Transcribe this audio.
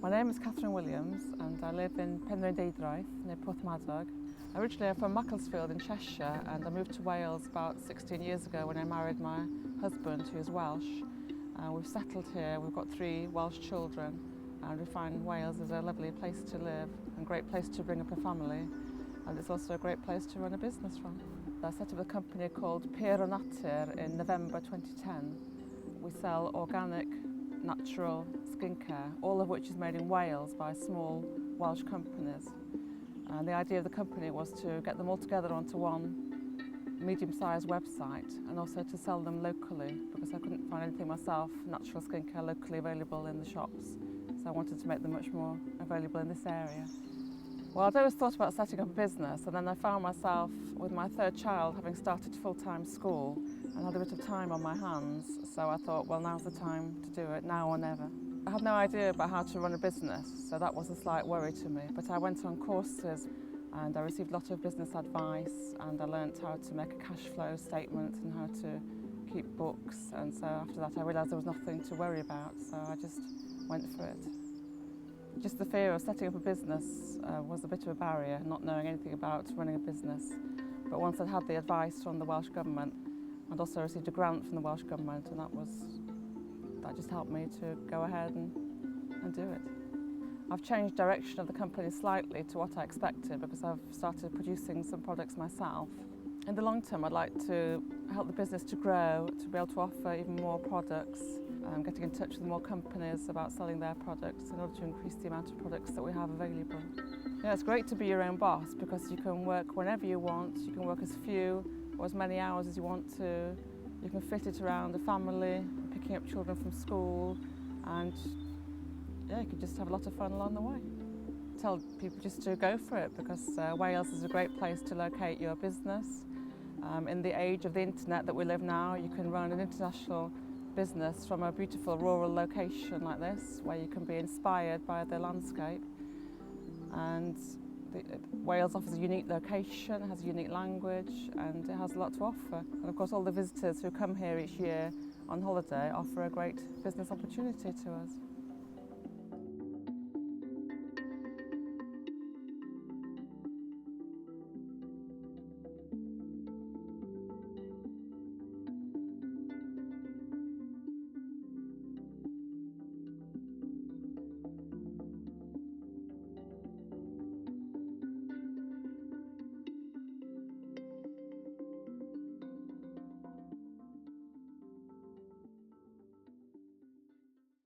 My name is Catherine Williams and I live in Penrhyn-Deudraeth near Porthmadog. Originally I'm from Macclesfield in Cheshire and I moved to Wales about 16 years ago when I married my husband who is Welsh. We've settled here, we've got 3 Welsh children and we find Wales is a lovely place to live and a great place to bring up a family, and it's also a great place to run a business from. I set up a company called Natur in November 2010. We sell organic, natural skincare, all of which is made in Wales by small Welsh companies. And the idea of the company was to get them all together onto one medium-sized website and also to sell them locally, because I couldn't find anything myself, natural skincare locally available in the shops. So I wanted to make them much more available in this area. Well, I'd always thought about setting up a business, and then I found myself with my 3rd child having started full-time school and had a bit of time on my hands, so I thought, well, now's the time to do it, now or never. I had no idea about how to run a business, so that was a slight worry to me, but I went on courses and I received a lot of business advice and I learnt how to make a cash flow statement and how to keep books, and so after that I realised there was nothing to worry about, so I just went for it. Just the fear of setting up a business was a bit of a barrier, not knowing anything about running a business. But once I'd had the advice from the Welsh Government, I'd also received a grant from the Welsh Government, and that just helped me to go ahead and do it. I've changed direction of the company slightly to what I expected because I've started producing some products myself. In the long term, I'd like to help the business to grow, to be able to offer even more products, getting in touch with more companies about selling their products in order to increase the amount of products that we have available. Yeah, it's great to be your own boss because you can work whenever you want, you can work as few or as many hours as you want to, you can fit it around the family, picking up children from school, and yeah, you can just have a lot of fun along the way. Tell people just to go for it because Wales is a great place to locate your business. In the age of the internet that we live now, you can run an international business from a beautiful rural location like this, where you can be inspired by the landscape. And Wales offers a unique location, it has a unique language, and it has a lot to offer. And of course all the visitors who come here each year on holiday offer a great business opportunity to us.